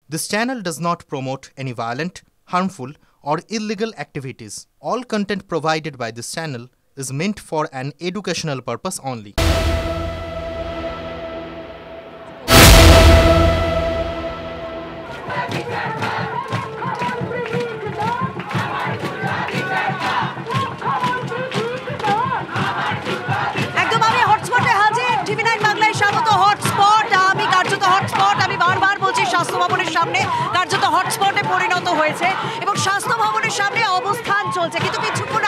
This channel does not promote any violent, harmful, or illegal activities. All content provided by this channel is meant for an educational purpose only. স্বাস্থ্য ভবনের সামনে কার্যত হটস্পটে পরিণত হয়েছে এবং স্বাস্থ্য ভবনের সামনে অবস্থান চলছে। কিন্তু কিছুক্ষণ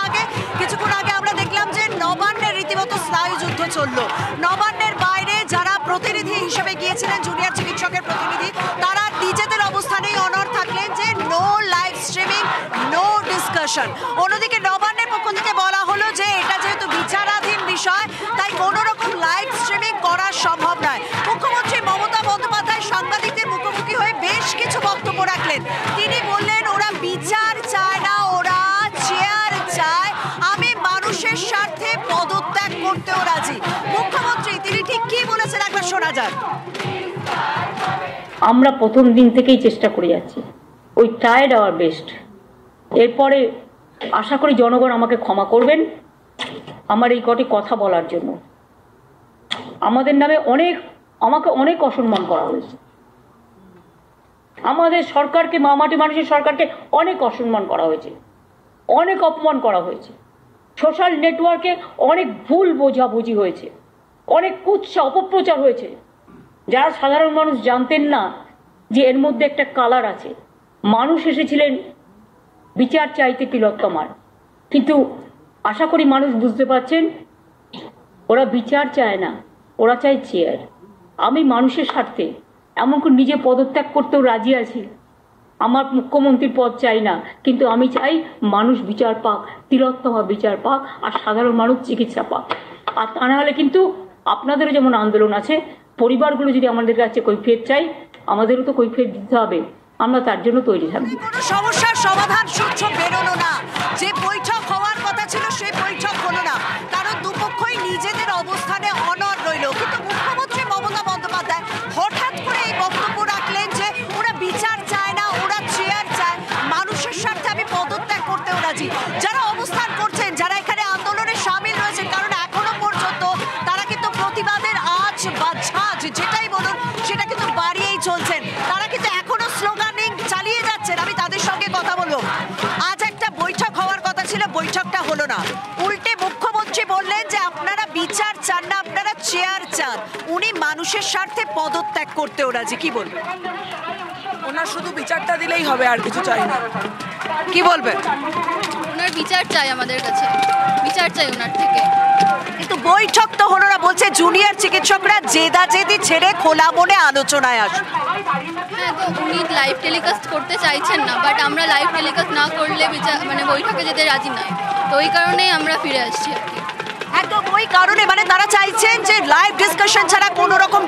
আগে আমরা দেখলাম যে নবান্নের রীতিমতো স্নায়ুযুদ্ধ চললো। নবান্নের বাইরে যারা প্রতিনিধি হিসেবে গিয়েছিলেন জুনিয়র চিকিৎসকের প্রতিনিধি, তারা নিজেদের অবস্থানেই অনড় থাকলেন যে no live streaming, no discussion. অন্যদিকে নবান্নের পক্ষ থেকে বলা হলো যে এটা যেহেতু বিচারাধীন বিষয় তাই কোনো রকম লাইভ স্ট্রিমিং করা সম্ভব নয়। মুখ্যমন্ত্রী মমতা বন্দ্যোপাধ্যায় সাংবাদিকদের মুখোমুখি হয়ে বেশ কিছু বক্তব্য রাখলেন। তিনি বললেন ওরা বিচার চায় না, ওরা চেয়ার চায়। আমি মানুষের স্বার্থে পদত্যাগ করতেও রাজি। মুখ্যমন্ত্রী তিনি ঠিক কি বলেছেন একবার শোনা যাক। আমরা প্রথম দিন থেকেই চেষ্টা করে যাচ্ছি, ওই ট্রাইড আওয়ার বেস্ট। এরপরে আশা করি জনগণ আমাকে ক্ষমা করবেন আমার এই কটি কথা বলার জন্য। আমাদের নামে আমাকে অনেক অসম্মান করা হয়েছে, আমাদের সরকারকে, মামাটি মানুষের সরকারকে অনেক অসম্মান করা হয়েছে, অনেক অপমান করা হয়েছে। সোশ্যাল নেটওয়ার্কে অনেক ভুল বোঝাবুঝি হয়েছে, অনেক কুৎসা অপপ্রচার হয়েছে, যারা সাধারণ মানুষ জানতেন না যে এর মধ্যে একটা কালার আছে। মানুষ এসেছিলেন বিচার চাইতে তিলোত্তমার, কিন্তু আশা করি মানুষ বুঝতে পারছেন ওরা বিচার চায় না, ওরা চায় চেয়ার। আমি মানুষের স্বার্থে এমনকি নিজে পদত্যাগ করতেও রাজি আছি। আমার মুখ্যমন্ত্রীর পদ চাই না, কিন্তু আমি চাই মানুষ বিচার পাক, তিলোত্তমা বিচার পাক, আর সাধারণ মানুষ চিকিৎসা পাক। আর তা না হলে কিন্তু আপনাদেরও যেমন আন্দোলন আছে, পরিবারগুলো যদি আমাদের কাছে কৈফিয়ত চাই, আমাদেরও তো কৈফিয়ত দিতে হবে। আমরা তার জন্য তৈরি থাকবো। সমস্যার সমাধান সূত্র বেরোনো না, যে বৈঠক হওয়ার কথা ছিল সেই বৈঠক হলো না, কারণ দুপক্ষই নিজেদের অবস্থানে অনড় রইল। কিন্তু মুখ্যমন্ত্রী মমতা বন্দ্যোপাধ্যায় হঠাৎ করে এই বক্তব্য রাখলেন যে ওরা বিচার চায় না, ওরা চেয়ার চায়, মানুষের স্বার্থে আমি পদত্যাগ করতেও রাজি। যারা অবস্থান করছেন, যারা এখানে আন্দোলনে সামিল রয়েছেন, কারণ এখনো পর্যন্ত তারা কিন্তু প্রতিবাদের আঁচ বা ঝাঁজ যেটাই বলুন সেটা কিন্তু বাড়িয়েই চলছেন। তারা কিন্তু এখনো স্লোগানিং চালিয়ে যাচ্ছেন। আমি তাদের সঙ্গে কথা বলবো। আজ একটা বৈঠক হওয়ার কথা ছিল, বৈঠকটা হলো না। উল্টে মুখ্যমন্ত্রী বললেন যে আপনারা বিচার চান না, আপনারা চেয়ার চান। উনি মানুষের স্বার্থে পদত্যাগ করতেও রাজি। কি বলবেন? ওনার শুধু বিচারটা দিলেই হবে, আর কিছু চাই না। কি বলবেন? ওনার বিচার চাই, আমাদের কাছে বিচার চাই ওনার থেকে। কিন্তু বৈঠক তো হলো না, বলছে জুনিয়র চিকিৎসকরা জেদাজেদি ছেড়ে খোলা মনে আলোচনায় আসুন। হ্যাঁ, তো উনি লাইভ টেলিকাস্ট করতে চাইছেন না, বাট আমরা লাইভ টেলিকাস্ট না করলে বৈঠকে যেতে রাজি নয়, তো ওই কারণেই আমরা ফিরে আসছি আর কি। একদম ওই কারণে, তারা চাইছেন যে লাইভ ডিসকাশন ছাড়া, কোনো রকম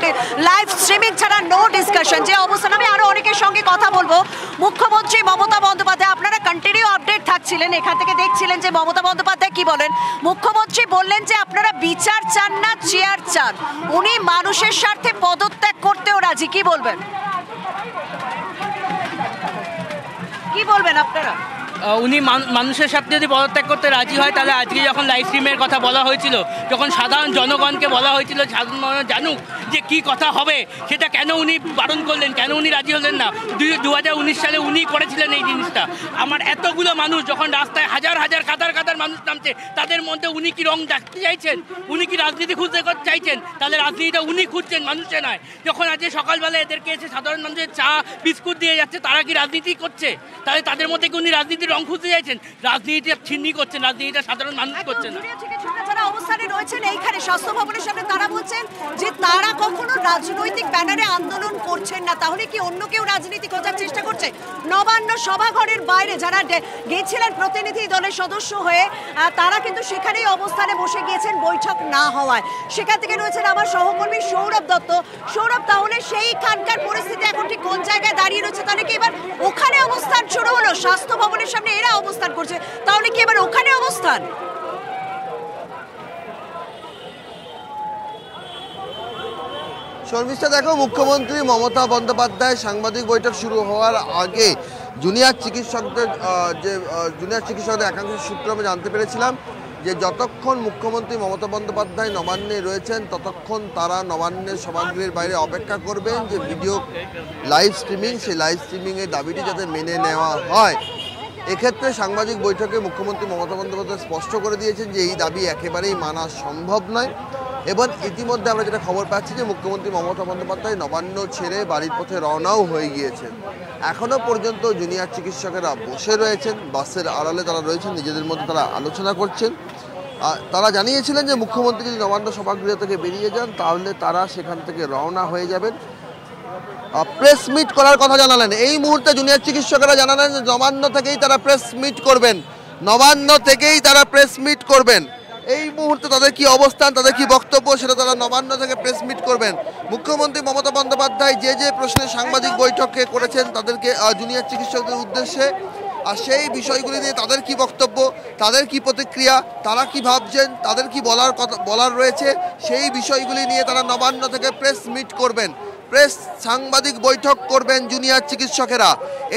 লাইভ স্ট্রিমিং ছাড়া নো ডিসকাশন। যে অবস্থান, আমি আরো অনেকের সঙ্গে কথা বলবো। মুখ্যমন্ত্রী মমতা বন্দ্যোপাধ্যায়, আপনারা কন্টিনিউ আপডেট থাকছিলেন, এখান থেকে দেখছিলেন যে মমতা বন্দ্যোপাধ্যায় কি বলেন। মুখ্যমন্ত্রী বললেন যে আপনারা বিচার চান না, চেয়ার চান। উনি মানুষের স্বার্থে পদত্যাগ করতেও রাজি। কি বলবেন? কি বলবেন আপনারা? উনি মানুষের স্বার্থে যদি পদত্যাগ করতে রাজি হয়, তাহলে আজকে যখন লাইভ স্ট্রিমের কথা বলা হয়েছিল, যখন সাধারণ জনগণকে বলা হয়েছিল সাধারণ মানুষ জানুক যে কি কথা হবে, সেটা কেন উনি বারণ করলেন, কেন উনি রাজি হলেন না? 2019 সালে উনি করেছিলেন এই জিনিসটা। আমার এতগুলো মানুষ যখন রাস্তায় হাজার হাজার কাতার মানুষ নামছে, তাদের মধ্যে উনি কি রং দেখতে চাইছেন? উনি কি রাজনীতি খুঁজতে চাইছেন? তাহলে রাজনীতিটা উনি খুঁজছেন, মানুষে নয়। যখন আজকে সকালবেলা এদেরকে এসে সাধারণ মানুষের চা বিস্কুট দিয়ে যাচ্ছে, তারা কি রাজনীতি করছে? তাহলে তাদের মধ্যে কি উনি রাজনীতির রং খুঁজতে চাইছেন? রাজনীতিটা ছিন্নি করছেন, রাজনীতিটা সাধারণ মানুষ করছে না। যারা অবস্থানে রয়েছেন এইখানে স্বাস্থ্য ভবনের সামনে, তারা বলছেন যে তারা কখনো রাজনৈতিক ব্যানারে আন্দোলন করছেন না। তাহলে কি অন্য কেউ রাজনীতি খোঁজার চেষ্টা করছে? নবান্ন সভাঘরের বাইরে যারা গিয়েছিলেন প্রতিনিধি দলের সদস্য হয়ে, তারা কিন্তু সেখানেই অবস্থানে বসে গিয়েছেন বৈঠক না হওয়ায়। সেখান থেকে রয়েছেন আমার সহকর্মী সৌরভ দত্ত। সৌরভ, তাহলে সেইখানকার পরিস্থিতি এখন ঠিক কোন জায়গায় দাঁড়িয়ে রয়েছে? তাহলে কি এবার ওখানে অবস্থান শুরু হলো? স্বাস্থ্য ভবনের সামনে এরা অবস্থান করছে, তাহলে কি এবার ওখানে অবস্থান? শর্মিষ্ঠা, দেখো, মুখ্যমন্ত্রী মমতা বন্দ্যোপাধ্যায় সাংবাদিক বৈঠক শুরু হওয়ার আগে জুনিয়র চিকিৎসকদের একাংশের সূত্রে আমি জানতে পেরেছিলাম যে যতক্ষণ মুখ্যমন্ত্রী মমতা বন্দ্যোপাধ্যায় নবান্নে রয়েছেন ততক্ষণ তারা নবান্নের সভাগৃহের বাইরে অপেক্ষা করবেন যে ভিডিও লাইভ স্ট্রিমিং, সেই লাইভ স্ট্রিমিংয়ের দাবিটি যাতে মেনে নেওয়া হয়। এক্ষেত্রে সাংবাদিক বৈঠকে মুখ্যমন্ত্রী মমতা বন্দ্যোপাধ্যায় স্পষ্ট করে দিয়েছেন যে এই দাবি একেবারেই মানা সম্ভব নয়। এবং ইতিমধ্যে আমরা যেটা খবর পাচ্ছি যে মুখ্যমন্ত্রী মমতা বন্দ্যোপাধ্যায় নবান্ন ছেড়ে বাড়ির পথে রওনাও হয়ে গিয়েছেন। এখনও পর্যন্ত জুনিয়র চিকিৎসকেরা বসে রয়েছেন, বাসের আড়ালে তারা রয়েছেন, নিজেদের মধ্যে তারা আলোচনা করছেন। তারা জানিয়েছিলেন যে মুখ্যমন্ত্রী যদি নবান্ন সভাগৃহ থেকে বেরিয়ে যান তাহলে তারা সেখান থেকে রওনা হয়ে যাবেন। প্রেস মিট করার কথা জানালেন। এই মুহূর্তে জুনিয়র চিকিৎসকেরা জানালেন যে নবান্ন থেকেই তারা প্রেস মিট করবেন, নবান্ন থেকেই তারা প্রেস মিট করবেন। এই মুহূর্তে তাদের কি অবস্থান, তাদের কি বক্তব্য, সেটা তারা নবান্ন থেকে প্রেস মিট করবেন। মুখ্যমন্ত্রী মমতা বন্দ্যোপাধ্যায় যে প্রশ্নে সাংবাদিক বৈঠকে করেছেন তাদেরকে জুনিয়র চিকিৎসকদের উদ্দেশ্যে, আর সেই বিষয়গুলি নিয়ে তাদের কি বক্তব্য, তাদের কি প্রতিক্রিয়া, তারা কি ভাবছেন, তাদের কি বলার রয়েছে, সেই বিষয়গুলি নিয়ে তারা নবান্ন থেকে প্রেস মিট করবেন, প্রেস সাংবাদিক বৈঠক করবেন জুনিয়র চিকিৎসকেরা।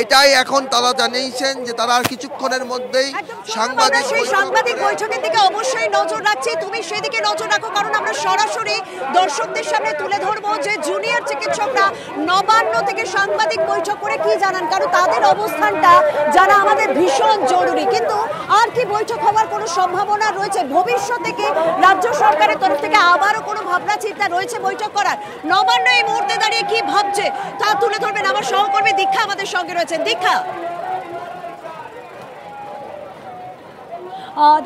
এটাই এখন তারা জানিয়েছেন যে তারা আর কিছুক্ষণের মধ্যেই সাংবাদিক বৈঠকের দিকে অবশ্যই নজর রাখছি। তুমি সেদিকে নজর রাখো, কারণ আমরা সরাসরি দর্শকদের সামনে তুলে ধরবো যে জুনিয়র চিকিৎসকরা নবান্ন থেকে সাংবাদিক বৈঠক করে কি জানান, কারণ তাদের অবস্থানটা জানা আমাদের ভীষণ জরুরি। কিন্তু আর কি বৈঠক হওয়ার কোনো সম্ভাবনা রয়েছে ভবিষ্যতে? কি রাজ্য সরকারের তরফ থেকে আবারও কোনো ভাবনা চিন্তা রয়েছে বৈঠক করার? নবান্ন এই মুহূর্তে দাঁড়িয়ে কি ভাবছে তা তুলে ধরবেন আমার সহকর্মী দীক্ষা আমাদের সঙ্গে রয়েছেন। দীক্ষা,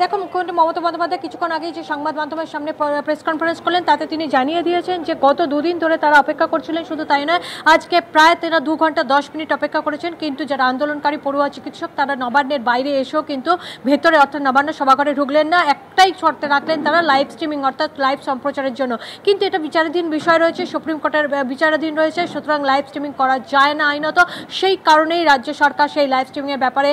দেখো, মুখ্যমন্ত্রী মমতা বন্দ্যোপাধ্যায় কিছুক্ষণ আগেই যে সংবাদ মাধ্যমের সামনে প্রেস কনফারেন্স করলেন তাতে তিনি জানিয়ে দিয়েছেন যে গত দুদিন ধরে তারা অপেক্ষা করছিলেন। শুধু তাই নয়, আজকে প্রায় তারা 2 ঘন্টা 10 মিনিট অপেক্ষা করেছেন, কিন্তু যারা আন্দোলনকারী পড়ুয়া চিকিৎসক তারা নবান্নের বাইরে এসেও কিন্তু ভেতরে অর্থাৎ নবান্ন সভাঘরে ঢুকলেন না। একটাই শর্তে রাখলেন তারা, লাইভ স্ট্রিমিং অর্থাৎ লাইভ সম্প্রচারের জন্য। কিন্তু এটা বিচারাধীন বিষয় রয়েছে, সুপ্রিম কোর্টের বিচারাধীন রয়েছে, সুতরাং লাইভ স্ট্রিমিং করা যায় না আইনত। সেই কারণেই রাজ্য সরকার সেই লাইভ স্ট্রিমিংয়ের ব্যাপারে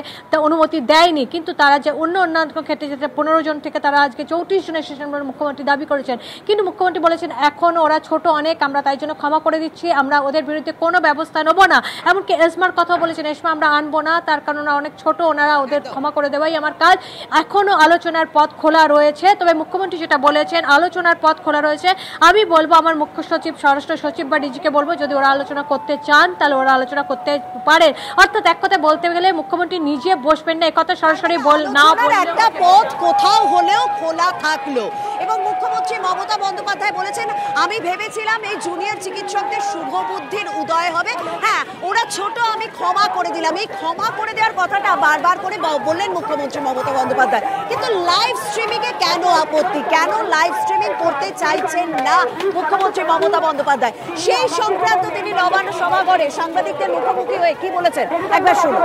অনুমতি দেয়নি। কিন্তু তারা যে অন্যান্য ক্ষেত্রে যেটা 15 জন থেকে তারা আজকে 34 জনের সেশন মুখ্যমন্ত্রী দাবি করেছেন, কিন্তু মুখ্যমন্ত্রী বলেছেন এখন ওরা ছোট অনেক, আমরা তাই জন্য ক্ষমা করে দিচ্ছি, আমরা ওদের বিরুদ্ধে কোনো ব্যবস্থা নেবো না। এমনকি এসমার কথা বলেছেন, এসমা আমরা আনবো না, তার কারণ ওরা অনেক ছোট, ওনারা ওদের ক্ষমা করে দেওয়াই আমার কাজ। এখনও আলোচনার পথ খোলা রয়েছে। তবে মুখ্যমন্ত্রী যেটা বলেছেন, আলোচনার পথ খোলা রয়েছে। আমি বলবো আমার মুখ্য সচিব, স্বরাষ্ট্র সচিব বা ডিজিকে বলবো যদি ওরা আলোচনা করতে চান তাহলে ওরা আলোচনা করতে পারেন। অর্থাৎ এক কথা বলতে গেলে মুখ্যমন্ত্রী নিজে বসবেন না, একথা সরাসরি না বলে একটা পথ কোথাও হলেও খোলা থাকলো। এবং মুখ্যমন্ত্রী মমতা বন্দ্যোপাধ্যায় বলেছেন, আমি ভেবেছিলাম এই জুনিয়র চিকিৎসকদের শুভ বুদ্ধির উদয় হবে, হ্যাঁ ওরা ছোট, আমি ক্ষমা করে দিলাম। এই ক্ষমা করে দেওয়ার কথাটা বারবার করে বললেন মুখ্যমন্ত্রী মমতা বন্দ্যোপাধ্যায়। কিন্তু লাইভ স্ট্রিমিং এ কেন আপত্তি, কেন লাইভ স্ট্রিমিং করতে চাইছেন না মুখ্যমন্ত্রী মমতা বন্দ্যোপাধ্যায়? সেই সংক্রান্ত তিনি নবান্ন সভাঘরে সাংবাদিকদের মুখোমুখি হয়ে কি বলেছেন একবার শুনুন।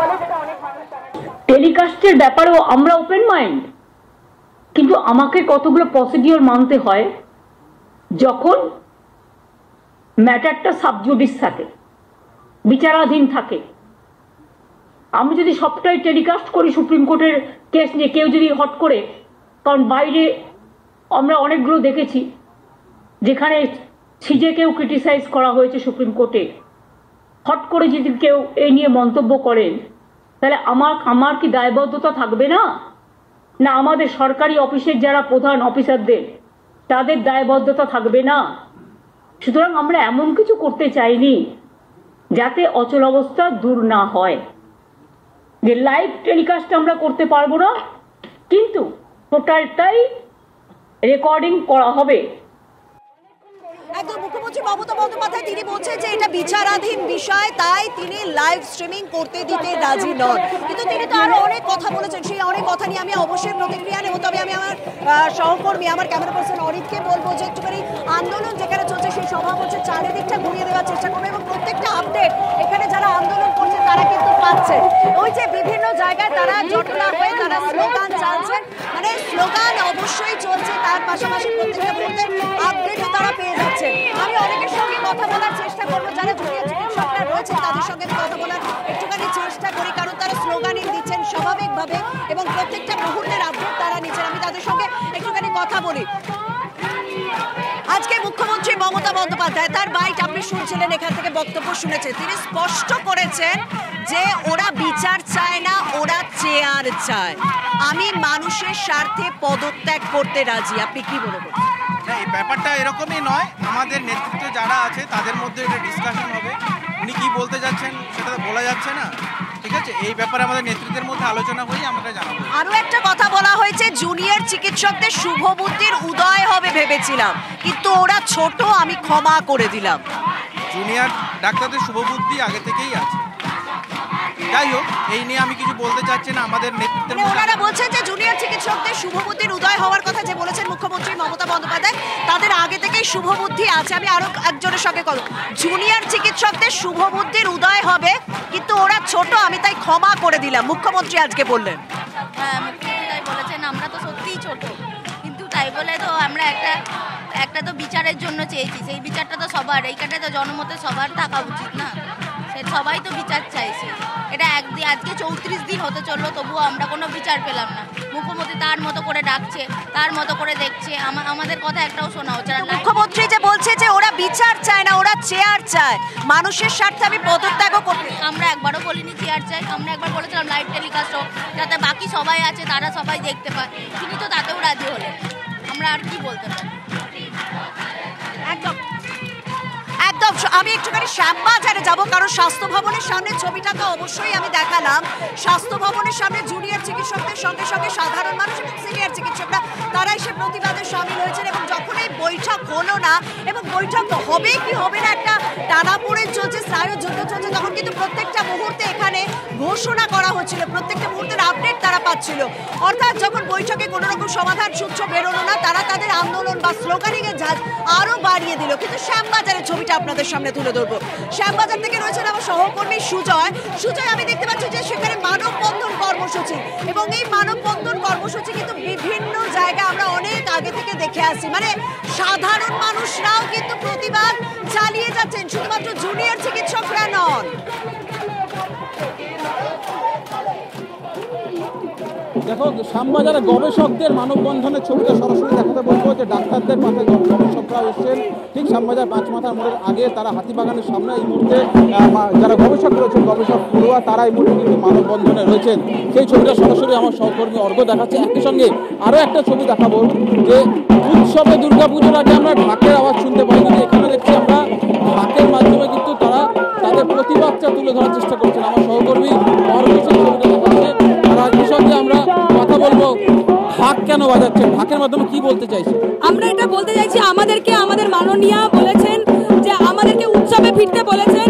টেলিকাস্টের ব্যাপারেও আমরা ওপেন মাইন্ড, কিন্তু আমাকে কতগুলো প্রসিডিওর মানতে হয়। যখন ম্যাটারটা সাবজুডিস থাকে, বিচারাধীন থাকে, আমি যদি সবটাই টেলিকাস্ট করি সুপ্রিম কোর্টের কেস নিয়ে, কেউ যদি হট করে, কারণ বাইরে আমরা অনেকগুলো দেখেছি যেখানে সিজেকেও ক্রিটিসাইজ করা হয়েছে সুপ্রিম কোর্টে, হট করে যদি কেউ এই নিয়ে মন্তব্য করেন তাহলে আমার কি দায়বদ্ধতা থাকবে না? না আমাদের সরকারি অফিসের যারা প্রধান অফিসারদের তাদের দায়বদ্ধতা থাকবে না? সুতরাং আমরা এমন কিছু করতে চাইনি যাতে অচল অবস্থা দূর না হয়। যে লাইভ টেলিকাস্ট আমরা করতে পারবো না, কিন্তু টোটালটাই রেকর্ডিং করা হবে। একদম মুখ্যমন্ত্রী মমতা বন্দ্যোপাধ্যায় তিনি বলছেন যে এটা বিচারাধীন বিষয়, তাই তিনি লাইভ স্ট্রিমিং করতে দিতে রাজি নন। কিন্তু তিনি তো আরো অনেক কথা বলেছেন, সেই অনেক কথা নিয়ে আমি অবশ্যই প্রতিক্রিয়া নেব। তবে আমি আমার সহকর্মী, আমার ক্যামেরা পার্সন অরিতকে বলবো যে একটুখানি আন্দোলন যেখানে চলছে সেই সভা হচ্ছে চারিদিকটা ঘুরিয়ে দেওয়ার চেষ্টা করবো, এবং প্রত্যেকটা আপডেট এখানে যারা আন্দোলন করছে তারা কিন্তু পাচ্ছে। ওই যে বিভিন্ন জায়গায় তারা জটলা হয়ে তারা স্লোগান চালছেন, মানে স্লোগান অবশ্যই চলছে, তার পাশাপাশি প্রত্যেকটা মুহূর্তে আপডেটও তারা পেয়ে যাচ্ছে। আমি অনেকের সঙ্গে কথা বলার চেষ্টা করবো, যারা জুনিয়র চিকিৎসকরা রয়েছেন তাদের সঙ্গে কথা বলার একটুখানি চেষ্টা করি, কারণ তারা স্লোগানিং দিচ্ছেন স্বাভাবিকভাবে এবং প্রত্যেকটা মুহূর্তের আপডেট তারা নিচ্ছেন। আমি তাদের সঙ্গে একটুখানি কথা বলি। আজকে মুখ্যমন্ত্রী মমতা বন্দ্যোপাধ্যায় তার বাইট আপনি শুনছিলেন, এখান থেকে বক্তব্য শুনেছেন, তিনি স্পষ্ট করেছেন যে ওরা বিচার চায় না, ওরা চেয়ার চায়। আমি মানুষের স্বার্থে পদত্যাগ করতে রাজি। আপনি কি বলবেন? এই ব্যাপারটা এরকমই নয়, আমাদের নেতৃত্বে যারা আছে তাদের মধ্যে এটা ডিসকাশন হবে। উনি কি বলতে যাচ্ছেন সেটা তো বলা যাচ্ছে না, ঠিক আছে? এই ব্যাপারে আমাদের নেতৃত্বের মধ্যে আলোচনা হয়ে আমরা জানাবো। আরো একটা কথা বলা হয়েছে, জুনিয়র চিকিৎসকদের শুভ বুদ্ধির উদয় হবে ভেবেছিলাম, কিন্তু ওরা ছোট, আমি ক্ষমা করে দিলাম। জুনিয়র ডাক্তারদের শুভবুদ্ধি আগে থেকেই আছে। যাই হোক, এই নিয়ে আমি কিছু বলতে চাচ্ছি না। আমাদের নেতৃত্বের ওনারা বলছেন যে জুনিয়র চিকিৎসকদের শুভবুদ্ধির উদয় হওয়ার কথা যে বলেছেন মুখ্যমন্ত্রী মমতা বন্দ্যোপাধ্যায়, তাদের আগে থেকেই শুভবুদ্ধি আছে। আমি আরো একজনের সঙ্গে কথা, জুনিয়র চিকিৎসকদের শুভবুদ্ধির উদয় হবে, কিন্তু ওরা ছোট, আমি তাই ক্ষমা করে দিলাম, মুখ্যমন্ত্রী আজকে বললেন। হ্যাঁ, মুখ্যমন্ত্রী তাই বলেছেন, আমরা তো সত্যিই ছোট, কিন্তু তাই বলে তো আমরা একটা তো বিচারের জন্য চেয়েছি, সেই বিচারটা তো সবার, এইখানে তো জনমতে সবার থাকা উচিত না, সবাই তো বিচার চাইছে। এটা আজকে 34 দিন হতে চললো, তবুও আমরা কোনো বিচার পেলাম না। মুখ্যমন্ত্রী তার মতো করে ডাকছে, তার মতো করে দেখছে, আমাদের কথা একটাও শোনা হচ্ছে না। মুখ্যমন্ত্রী যে বলছে যে ওরা বিচার চায় না, ওরা চেয়ার চায়, মানুষের স্বার্থে আমি পদত্যাগও করতে। আমরা একবারও বলিনি চেয়ার চাই, আমরা একবার বলেছিলাম লাইভ টেলিকাস্ট হোক, যাতে বাকি সবাই আছে তারা সবাই দেখতে পায়, তিনি তো তাতেও রাজি হলেন। আমরা আর কি বলতে পারি? একদম একদম। আমি একটুখানি শ্যামবাজারে যাবো, কারণ স্বাস্থ্য ভবনের সামনে ছবিটা তো অবশ্যই আমি দেখালাম। স্বাস্থ্য ভবনের সামনে জুনিয়র চিকিৎসকদের সঙ্গে সঙ্গে সাধারণ মানুষ এবং সিনিয়র চিকিৎসকরা তারা এসে প্রতিবাদে সামিল হয়েছেন। এবং যখন এই বৈঠক হলো না, এবং বৈঠক হবে কি হবে না একটা টানাপোড়েন চলছে, স্নায়ু যুদ্ধ চলছে, তখন কিন্তু প্রত্যেকটা মুহূর্তে এখানে ঘোষণা করা হচ্ছিল, প্রত্যেকটা মুহূর্তের আপডেট তারা পাচ্ছিল। অর্থাৎ যখন বৈঠকে কোনো রকম সমাধান সূত্র বেরোলো না, তারা তাদের আন্দোলন বা স্লোগানিং এর ঝাঁজ আরো বাড়িয়ে দিল। কিন্তু শ্যামবাজারের ছবিটা আপনাদের সামনে তুলে ধরবো। শ্যামবাজার থেকে রয়েছেন আমার সহকর্মী সুজয়। আমি দেখতে পাচ্ছি যে সেখানে মানববন্ধন কর্মসূচি, এবং এই মানববন্ধন কর্মসূচি কিন্তু বিভিন্ন জায়গায় আমরা অনেক আগে থেকে দেখে আসছি। মানে সাধারণ মানুষরাও কিন্তু প্রতিবাদ চালিয়ে যাচ্ছেন, শুধুমাত্র জুনিয়র চিকিৎসকরা নন। দেখো, শ্যামবাজারে গবেষকদের মানববন্ধনের ছবিটা সরাসরি দেখাতে বলবো যে ডাক্তারদের পাশে গবেষকরাও এসেছেন ঠিক শ্যামবাজার 5 মাথার মোড়ের আগে। তারা হাতিবাগানের সামনে এই মুহূর্তে যারা গবেষক রয়েছেন, গবেষক পড়ুয়া, তারা এই মুহূর্তে কিন্তু মানববন্ধনে রয়েছেন। সেই ছবিটা সরাসরি আমার সহকর্মী অর্ঘ দেখাচ্ছে। একই সঙ্গে আরও একটা ছবি দেখাবো যে উৎসবে দুর্গাপুজোর আগে আমরা ঢাকের আওয়াজ শুনতে পাই, কিন্তু এখানে দেখছি আমরা ঢাকের মাধ্যমে কিন্তু তারা তাদের প্রতিবাদটা তুলে ধরার চেষ্টা করছেন। আমার সহকর্মী অর্ঘ সেই ছবিটা দেখাচ্ছে। আর এই সঙ্গে আমরা কথা বলবো, ঢাক কেন বাজাচ্ছে, ঢাকের মাধ্যমে কি বলতে চাইছে? আমরা এটা বলতে চাইছি, আমাদেরকে আমাদের মাননীয়া বলেছেন যে আমাদেরকে উৎসবে ফিরতে বলেছেন,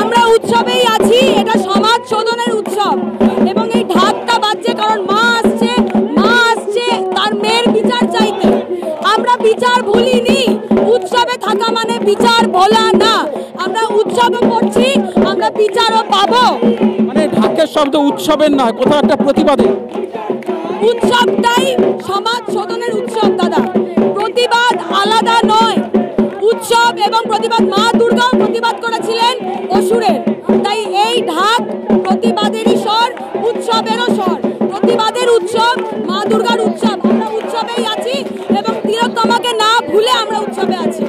আমরা উৎসবেই আছি, এটা সমাজ শোধনের উৎসব। এবং এই ঢাকটা বাজছে কারণ মা আসছে তার মেয়ের বিচার চাইতে। আমরা বিচার ভুলিনি, উৎসবে থাকা মানে বিচার ভোলা না। আমরা উৎসবও করছি, আমরা বিচারও পাবো। মানে ঢাকের শব্দ উৎসবের নয়, কোথাও একটা প্রতিবাদে। উৎসবটাই সমাজ শোধনের উৎসব দাদা, প্রতিবাদ আলাদা নয়। উৎসব এবং প্রতিবাদ, মা দুর্গাও প্রতিবাদ করেছিলেন অসুরের, তাই এই ঢাক প্রতিবাদেরই স্বর, উৎসবেরও স্বর। প্রতিবাদের উৎসব, মা দুর্গার উৎসব, আমরা উৎসবেই আছি এবং তিলোত্তমাকে না ভুলে আমরা উৎসবে আছি।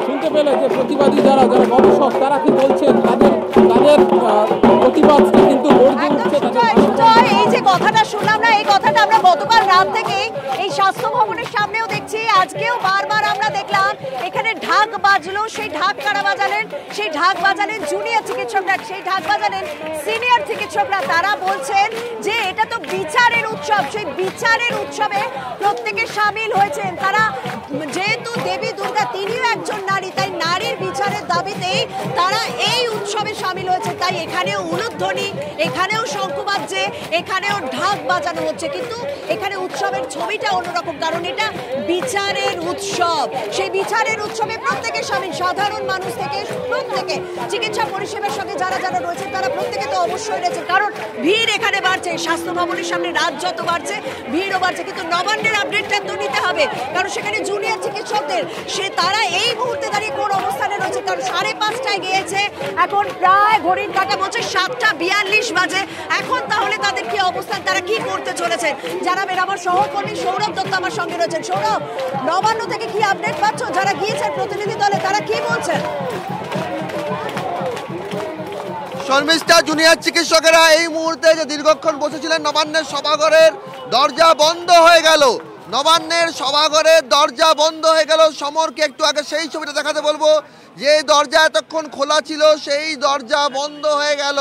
শুনতে পেলে যে প্রতিবাদী যারা গবেষক তারা কি বলছেন, তাদের প্রতিবাদটা কিন্তু এই যে কথাটা শুনলাম না, এই কথাটা আমরা গতকাল রাত থেকেই এই স্বাস্থ্য ভবনের সামনেও দেখছি, আজকেও বারবার আমরা দেখলাম এখানে ঢাক বাজলো। সেই ঢাক কারা বাজালেন? সেই ঢাক বাজালেন জুনিয়র চিকিৎসকরা, সেই ঢাক বাজালেন সিনিয়র চিকিৎসকরা। তারা বলছেন যে এটা তো বিচারের উৎসব, সেই বিচারের উৎসবে প্রত্যেকে সামিল হয়েছেন। তারা যেহেতু দেবী দুর্গা তিনিও একজন নারী, তাই নারীর বিচারের দাবিতেই তারা এই উৎসবে সামিল হয়েছে। তাই এখানেও উলুধ্বনি, এখানেও শঙ্খ বাজছে, এখানেও ঢাক বাজানো হচ্ছে, কিন্তু এখানে উৎসবের ছবিটা অন্যরকম, কারণ এটা বিচারের উৎসব। সেই বিচারের উৎসবে প্রত্যেকে সামিল, সাধারণ মানুষ থেকে প্রত্যেকে, চিকিৎসা পরিষেবার সঙ্গে যারা যারা রয়েছে তারা প্রত্যেকে তো অবশ্যই রয়েছে, কারণ ভিড় এখানে বাড়ছে। স্বাস্থ্য ভবনের সামনে রাত যত বাড়ছে ভিড়ও বাড়ছে, কিন্তু নবান্নের আপডেটটা তো নিতে হবে, কারণ সেখানে জুনিয়র চিকিৎসকদের তারা এই মুহূর্তে দাঁড়িয়ে কোন অবস্থানে রয়েছে। কারণ 5:30টায় গিয়েছে, এখন প্রায় ঘড়ির ঘড়িকাটা বলছে 7:42 বাজে। এখন তাহলে তাদের কি অবস্থান, তারা কি করতে চলেছেন জানাবেন। আমার সহকর্মী সৌরভ দত্ত আমার সঙ্গে রয়েছেন। সৌরভ, নবান্ন থেকে কি আপডেট পাচ্ছ? যারা গিয়েছেন প্রতিনিধি দলে তারা কি বলছেন? শর্মিষ্ঠা, জুনিয়র চিকিৎসকেরা এই মুহূর্তে যে দীর্ঘক্ষণ বসেছিলেন নবান্নের সভাঘরের দরজা বন্ধ হয়ে গেল। নবান্নের সভাঘরের দরজা বন্ধ হয়ে গেল। সমরকে একটু আগে সেই ছবিটা দেখাতে বলবো, যে দরজা এতক্ষণ খোলা ছিল সেই দরজা বন্ধ হয়ে গেল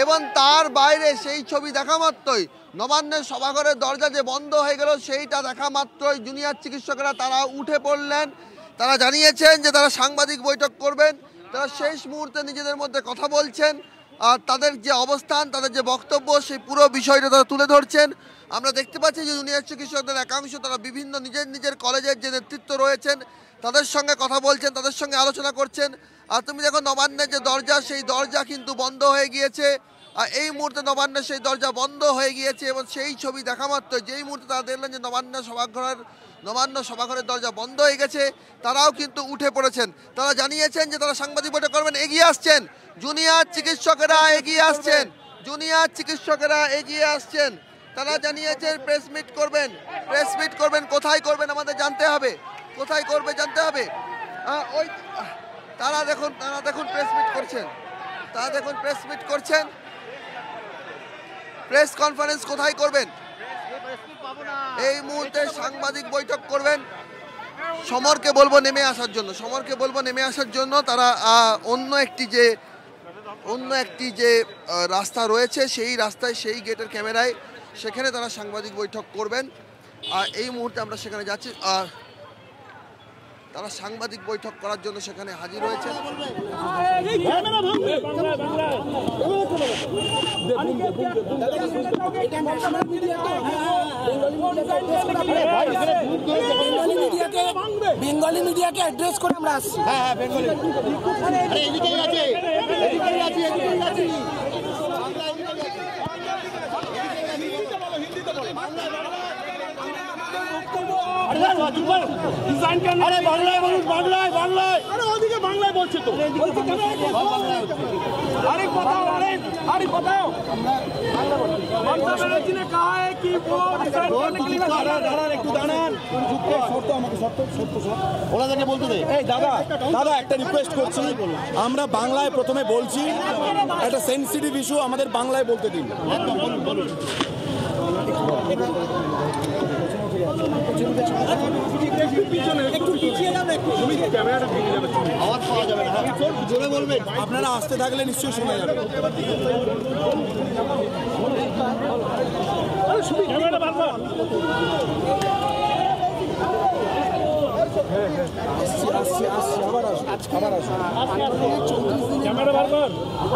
এবং তার বাইরে সেই ছবি দেখা মাত্রই নবান্নের সভাঘরের দরজা যে বন্ধ হয়ে গেল সেইটা দেখা মাত্রই জুনিয়র চিকিৎসকেরা তারা উঠে পড়লেন। তারা জানিয়েছেন যে তারা সাংবাদিক বৈঠক করবেন। তারা শেষ মুহূর্তে নিজেদের মধ্যে কথা বলছেন আর তাদের যে অবস্থান, তাদের যে বক্তব্য, সেই পুরো বিষয়টা তারা তুলে ধরছেন। আমরা দেখতে পাচ্ছি যে জুনিয়র চিকিৎসকদের একাংশ তারা বিভিন্ন নিজের কলেজের যে নেতৃত্ব রয়েছেন তাদের সঙ্গে কথা বলছেন, তাদের সঙ্গে আলোচনা করছেন। আর তুমি দেখো নবান্নের যে দরজা, সেই দরজা কিন্তু বন্ধ হয়ে গিয়েছে। আর এই মুহূর্তে নবান্নের সেই দরজা বন্ধ হয়ে গিয়েছে এবং সেই ছবি দেখা মাত্র যেই মুহূর্তে তারা দেখলেন যে নবান্ন সভাঘরের দরজা বন্ধ হয়ে গেছে, তারাও কিন্তু উঠে পড়েছেন। তারা জানিয়েছেন যে তারা সাংবাদিক বৈঠক করবেন, এগিয়ে আসছেন জুনিয়র চিকিৎসকেরা, এগিয়ে আসছেন জুনিয়র চিকিৎসকেরা, এগিয়ে আসছেন। তারা জানিয়েছেন প্রেস মিট করবেন। কোথায় করবেন আমাদের জানতে হবে, কোথায় করবে জানতে হবে। ওই তারা দেখুন প্রেস মিট করছেন, প্রেস কনফারেন্স কোথায় করবেন, এই মুহূর্তে সাংবাদিক বৈঠক করবেন। সমরকে বলবো নেমে আসার জন্য তারা অন্য একটি যে রাস্তা রয়েছে সেই রাস্তায়, সেই গেটের ক্যামেরায় সেখানে তারা সাংবাদিক বৈঠক করবেন। আর এই মুহূর্তে আমরা সেখানে যাচ্ছি। তারা সাংবাদিক বৈঠক করার জন্য সেখানে হাজির হয়েছে। বেঙ্গলি মিডিয়াকে অ্যাড্রেস করে আমরা আসছি। হ্যাঁ, বেঙ্গলি এদিকেই আছে। বাংলায় বলছে তো, আরে কথাও একটু দাঁড়ান, ওনাদেরকে বলতে দে। এই দাদা একটা রিকোয়েস্ট করছি, আমরা বাংলায় প্রথমে বলছি, একটা সেনসিটিভ ইস্যু আমাদের বাংলায় বলতে দিন। আপনারা আসতে থাকলে নিশ্চয়ই শোনা যাবে।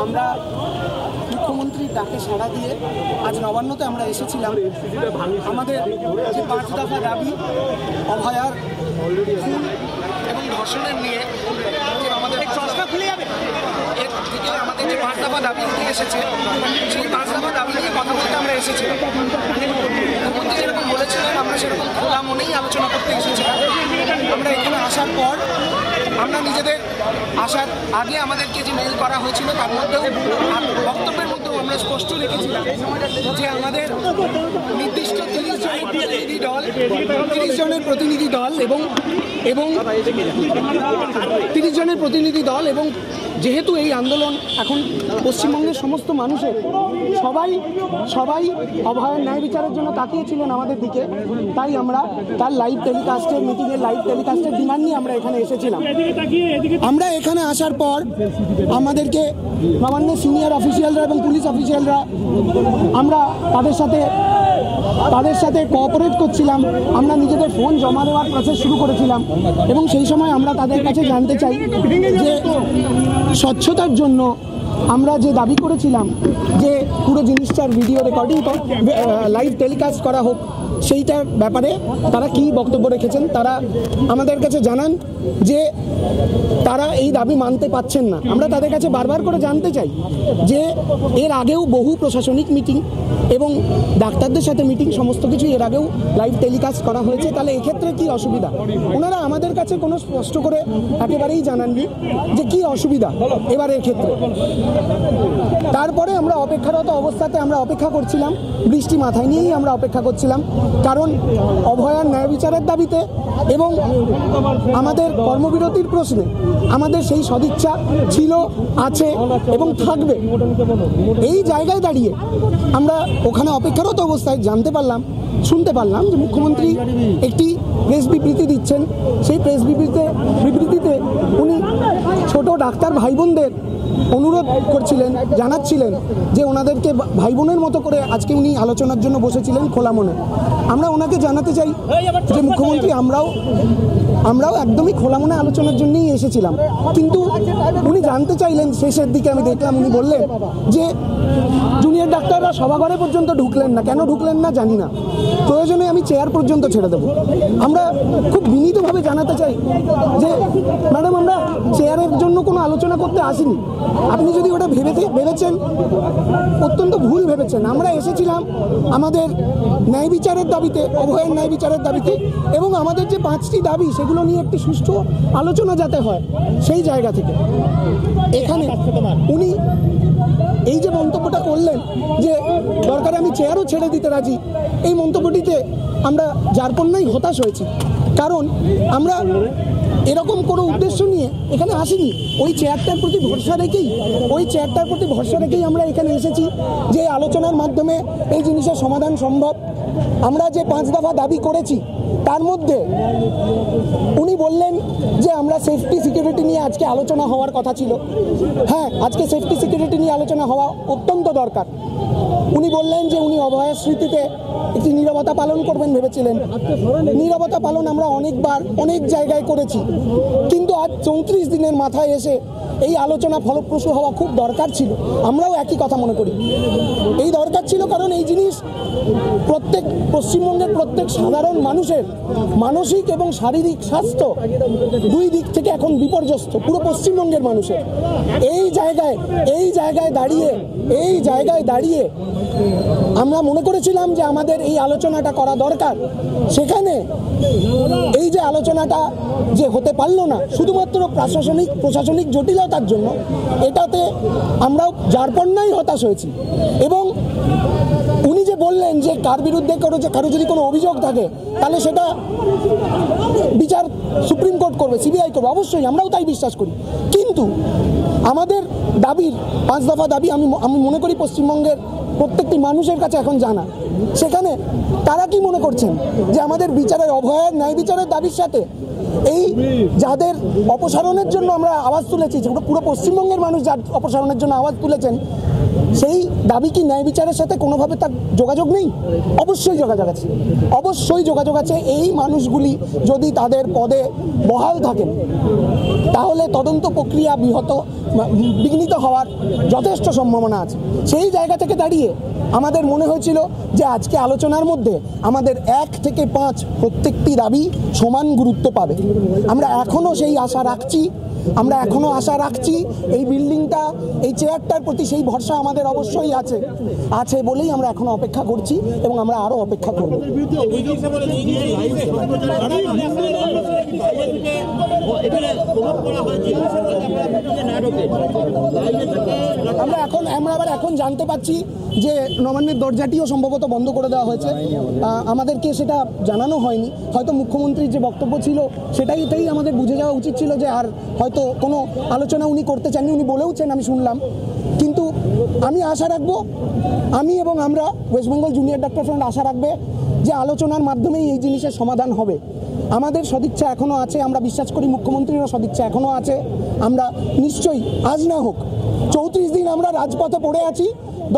আমরা মুখ্যমন্ত্রীর ডাকে সাড়া দিয়ে আজ নবান্নতে আমরা এসেছিলাম। আমাদের যে 5 দফা দাবি, অভয়ার খুন এবং ধর্ষণের নিয়ে আমাদের যে 5 দফা দাবি উঠে এসেছে, সেই 5 দফা দাবি নিয়ে কথা বলতে আমরা এসেছিলাম। মুখ্যমন্ত্রী যেরকম বলেছিলেন আমরা সেরকম খোলা মনেই আলোচনা করতে এসেছিলাম। আমরা এখানে আসার পর আমরা নিজেদের আসার আগে আমাদেরকে যে মেইল করা হয়েছিল তার মধ্যেও বক্তব্যের মধ্যেও আমরা স্পষ্ট রেখেছিলাম যে আমাদের নির্দিষ্ট 30 জনের প্রতিনিধি দল এবং 30 জনের প্রতিনিধি দল এবং যেহেতু এই আন্দোলন এখন পশ্চিমবঙ্গের সমস্ত মানুষের সবাই অভয়ের ন্যায় বিচারের জন্য তাকিয়েছিলেন আমাদের দিকে, তাই আমরা তার মিটিংয়ের লাইভ টেলিকাস্টের ডিমান্ড নিয়ে আমরা এখানে এসেছিলাম। আমরা এখানে আসার পর আমাদেরকে নবান্নের সিনিয়র অফিসিয়ালরা এবং পুলিশ অফিসিয়ালরা আমরা তাদের সাথে কোঅপারেট করছিলাম। আমরা নিজেদের ফোন জমা দেওয়ার প্রসেস শুরু করেছিলাম এবং সেই সময় আমরা তাদের কাছে জানতে চাই যে স্বচ্ছতার জন্য আমরা যে দাবি করেছিলাম যে পুরো জিনিসটার ভিডিও রেকর্ডিং লাইভ টেলিকাস্ট করা হোক, সেইটার ব্যাপারে তারা কি বক্তব্য রেখেছেন। তারা আমাদের কাছে জানান যে তারা এই দাবি মানতে পারছেন না। আমরা তাদের কাছে বারবার করে জানতে চাই যে এর আগেও বহু প্রশাসনিক মিটিং এবং ডাক্তারদের সাথে মিটিং সমস্ত কিছু এর আগেও লাইভ টেলিকাস্ট করা হয়েছে, তাহলে এক্ষেত্রে কি অসুবিধা। ওনারা আমাদের কাছে কোনো স্পষ্ট করে একেবারেই জানাননি যে কি অসুবিধা এবারের ক্ষেত্রে। তারপরে আমরা অপেক্ষারত অবস্থাতে আমরা অপেক্ষা করছিলাম, বৃষ্টি মাথায় নিয়েই আমরা অপেক্ষা করছিলাম, কারণ অভয়ার ন্যায় বিচারের দাবিতে এবং আমাদের কর্মবিরতির প্রশ্নে আমাদের সেই সদিচ্ছা ছিল, আছে এবং থাকবে। এই জায়গায় দাঁড়িয়ে আমরা ওখানে অপেক্ষারত অবস্থায় জানতে পারলাম, শুনতে পারলাম যে মুখ্যমন্ত্রী একটি প্রেস বিবৃতি দিচ্ছেন। সেই প্রেস বিবৃতিতে উনি ছোট ডাক্তার ভাই বোনদের অনুরোধ করছিলেন, জানাচ্ছিলেন যে ওনাদেরকে ভাই বোনের মতো করে আজকে উনি আলোচনার জন্য বসেছিলেন খোলা মনে। আমরা ওনাকে জানাতে চাই যে মুখ্যমন্ত্রী আমরাও একদমই খোলা মনে আলোচনার জন্যই এসেছিলাম, কিন্তু উনি জানতে চাইলেন, শেষের দিকে আমি দেখলাম উনি বললেন যে জুনিয়র ডাক্তাররা সভাঘরে পর্যন্ত ঢুকলেন না, কেন ঢুকলেন না জানি না, প্রয়োজনে আমি চেয়ার পর্যন্ত ছেড়ে দেবো। আমরা খুব বিনীতভাবে জানাতে চাই যে ম্যাডাম, আমরা চেয়ারের জন্য কোনো আলোচনা করতে আসিনি। আপনি যদি ওটা ভেবেছেন অত্যন্ত ভুল ভেবেছেন। আমরা এসেছিলাম আমাদের ন্যায় বিচারের দাবিতে, অভয়ের ন্যায় বিচারের দাবিতে, এবং আমাদের যে 5টি দাবি সেগুলো নিয়ে একটি সুষ্ঠু আলোচনা যাতে হয় সেই জায়গা থেকে। এখানে উনি এই যে মন্তব্যটা করলেন যে দরকারে আমি চেয়ারও ছেড়ে দিতে রাজি, এই মন্তব্যটিতে আমরা যারপন্যাই হতাশ হয়েছি, কারণ আমরা এরকম কোনো উদ্দেশ্য নিয়ে এখানে আসিনি। ওই চেয়ারটার প্রতি ভরসা রেখেই আমরা এখানে এসেছি যে আলোচনার মাধ্যমে এই জিনিসের সমাধান সম্ভব। আমরা যে 5 দফা দাবি করেছি তার মধ্যে উনি বললেন যে আমরা সেফটি সিকিউরিটি নিয়ে আজকে আলোচনা হওয়ার কথা ছিল। হ্যাঁ, আজকে সেফটি সিকিউরিটি নিয়ে আলোচনা হওয়া অত্যন্ত দরকার। উনি বললেন যে উনি অভয়ার স্মৃতিতে একটি নীরবতা পালন করবেন ভেবেছিলেন। নীরবতা পালন আমরা অনেকবার অনেক জায়গায় করেছি, কিন্তু আজ 34 দিনের মাথায় এসে এই আলোচনা ফলপ্রসূ হওয়া খুব দরকার ছিল। আমরাও একই কথা মনে করি, এই দরকার ছিল, কারণ এই জিনিস পশ্চিমবঙ্গের প্রত্যেক সাধারণ মানুষের মানসিক এবং শারীরিক স্বাস্থ্য দুই দিক থেকে এখন বিপর্যস্ত, পুরো পশ্চিমবঙ্গের মানুষের। এই জায়গায় দাঁড়িয়ে আমরা মনে করেছিলাম যে আমাদের এই আলোচনাটা করা দরকার। সেখানে এই যে আলোচনাটা যে হতে পারলো না শুধুমাত্র প্রশাসনিক জটিলতার জন্য, এটাতে আমরাও যারপন্যাই হতাশ হয়েছি। এবং উনি যে বললেন যে কার বিরুদ্ধে কারো যদি কোনো অভিযোগ থাকে তাহলে সেটা বিচার সুপ্রিম কোর্ট করবে, সিবিআই করবে, অবশ্যই আমরাও তাই বিশ্বাস করি। কিন্তু আমাদের দাবির 5 দফা দাবি আমি মনে করি পশ্চিমবঙ্গের প্রত্যেকটি মানুষের কাছে এখন জানা। সেখানে তারা কি মনে করছেন যে আমাদের অভয়ের ন্যায় বিচারের দাবির সাথে এই যাদের অপসারণের জন্য আমরা আওয়াজ তুলেছি, পুরো পশ্চিমবঙ্গের মানুষ যার অপসারণের জন্য আওয়াজ তুলেছেন, সেই দাবি কি ন্যায় বিচারের সাথে কোনোভাবে তার যোগাযোগ নেই? অবশ্যই যোগাযোগ আছে। এই মানুষগুলি যদি তাদের পদে বহাল থাকেন তাহলে তদন্ত প্রক্রিয়া বিঘ্নিত হওয়ার যথেষ্ট সম্ভাবনা আছে। সেই জায়গা থেকে দাঁড়িয়ে আমাদের মনে হয়েছিল যে আজকে আলোচনার মধ্যে আমাদের 1 থেকে 5 প্রত্যেকটি দাবি সমান গুরুত্ব পাবে। আমরা এখনও সেই আশা রাখছি। এই বিল্ডিংটা, এই চেয়ারটার প্রতি সেই ভরসা আমাদের অবশ্যই আছে বলেই আমরা এখনো অপেক্ষা করছি এবং আমরা আরো অপেক্ষা করব। আমরা আবার এখন জানতে পাচ্ছি যে নবান্নের দরজাটিও সম্ভবত বন্ধ করে দেওয়া হয়েছে। আমাদেরকে সেটা জানানো হয়নি। হয়তো মুখ্যমন্ত্রীর যে বক্তব্য ছিল সেটাই আমাদের বুঝে যাওয়া উচিত ছিল যে আর হয়তো কোনো আলোচনা উনি করতে চাননি। উনি বলেওছেন, আমি শুনলাম। কিন্তু আমি আশা রাখবো, আমি এবং আমরা ওয়েস্টবেঙ্গল জুনিয়র ডাক্তার ফ্রন্ট আশা রাখবে যে আলোচনার মাধ্যমেই এই জিনিসের সমাধান হবে। আমাদের সদিচ্ছা এখনও আছে, আমরা বিশ্বাস করি মুখ্যমন্ত্রীরও সদিচ্ছা এখনও আছে। আমরা নিশ্চয়ই, আজ না হোক 34 দিন আমরা রাজপথে পড়ে আছি,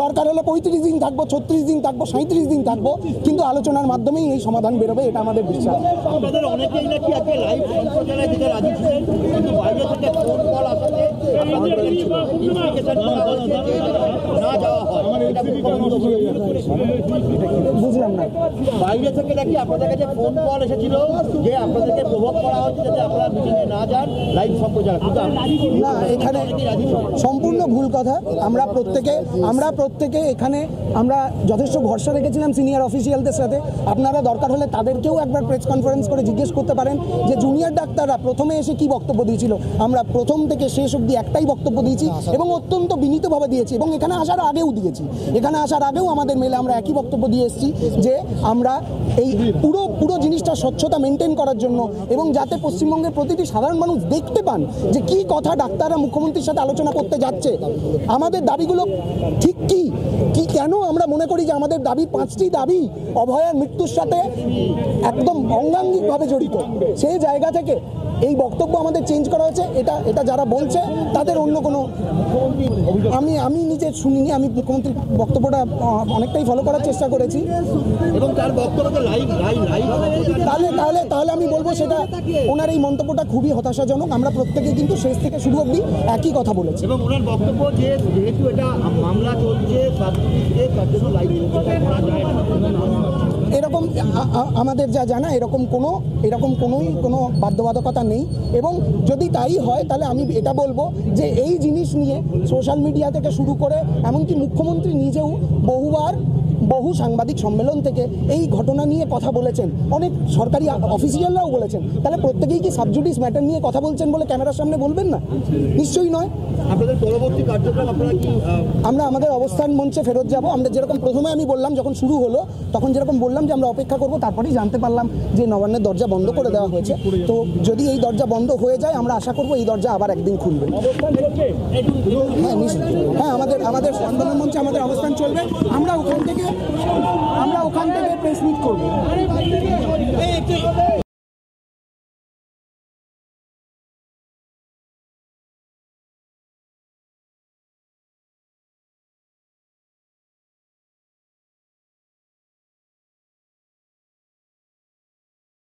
দরকার হলে 35 দিন থাকবো, 36 দিন থাকবো, 37 দিন থাকবো, কিন্তু আলোচনার মাধ্যমেই এই সমাধান বেরোবে, এটা আমাদের বিশ্বাস। বুঝলাম না, বাইরে থেকে নাকি আপনাদের কাছে ফোন কল এসেছিল যে আপনাদেরকে প্রভোগ করা হচ্ছে যাতে আপনারা মিটিংয়ে না যান, লাইভ সম্প্রচার। না, এখানে সম্পূর্ণ ভুল কথা। আমরা প্রত্যেকে এখানে আমরা যথেষ্ট ভরসা রেখেছিলাম সিনিয়র অফিসিয়ালদের সাথে। আপনারা দরকার হলে তাদেরকেও একবার প্রেস কনফারেন্স করে জিজ্ঞেস করতে পারেন যে জুনিয়র ডাক্তাররা প্রথমে এসে কি বক্তব্য দিয়েছিল। আমরা প্রথম থেকে শেষ অবধি একটাই বক্তব্য দিয়েছি এবং অত্যন্ত বিনীতভাবে দিয়েছি, এবং এখানে আসার আগেও দিয়েছি। এখানে আসার আগেও আমাদের মেলে আমরা একই বক্তব্য দিয়ে এসেছি যে আমরা এই পুরো জিনিসটা স্বচ্ছতা মেনটেন করার জন্য এবং যাতে পশ্চিমবঙ্গের প্রতিটি সাধারণ মানুষ দেখতে পান যে কি কথা ডাক্তাররা মুখ্যমন্ত্রীর সাথে আলোচনা করতে যাচ্ছে, আমাদের দাবিগুলো ঠিক কি কেন আমরা মনে করি যে আমাদের দাবি 5টি দাবি অভয়ার মৃত্যুর সাথে একদম অঙ্গাঙ্গিকভাবে জড়িত। সেই জায়গা থেকে এই বক্তব্য আমাদের চেঞ্জ করা হয়েছে। এটা যারা বলছে তাদের অন্য কোনো, আমি নিজে শুনিনি। আমি মুখ্যমন্ত্রীর বক্তব্যটা অনেকটাই ফলো করার চেষ্টা করেছি এবং তার বক্তব্যটা তাহলে আমি বলবো সেটা ওনার এই মন্তব্যটা খুবই হতাশাজনক। আমরা প্রত্যেকে কিন্তু শেষ থেকে শুরু অবধি একই কথা বলেছি এবং ওনার বক্তব্য যে যেহেতু এটা মামলা চলছে তার জন্য লাইভ করা যায় এরকম আমাদের যা জানা এরকম কোনো বাধ্যবাধকতা নেই। এবং যদি তাই হয় তাহলে আমি এটা বলবো যে এই জিনিস নিয়ে সোশ্যাল মিডিয়া থেকে শুরু করে এমনকি মুখ্যমন্ত্রী নিজেও বহু সাংবাদিক সম্মেলন থেকে এই ঘটনা নিয়ে কথা বলেছেন, অনেক সরকারি অফিসিয়ালরাও বলেছেন। তাহলে প্রত্যেকেই কি সাবজুডিস ম্যাটার নিয়ে কথা বলছেন বলে ক্যামেরার সামনে বলবেন না? নিশ্চয়ই নয়। আপনাদের পরবর্তী কার্যক্রম আপনারা কি? আমরা আমাদের অবস্থান মঞ্চে ফেরত যাব। আমরা যেরকম প্রথমে আমি বললাম যখন শুরু হলো তখন যেরকম বললাম যে আমরা অপেক্ষা করব, তারপরেই জানতে পারলাম যে নবান্নের দরজা বন্ধ করে দেওয়া হয়েছে। তো যদি এই দরজা বন্ধ হয়ে যায় আমরা আশা করব এই দরজা আবার একদিন খুলবে। হ্যাঁ নিশ্চয়ই, হ্যাঁ আমাদের আন্দোলন মঞ্চে আমাদের অবস্থান চলবে। আমরা ওখান থেকে প্রেস মিট করবো।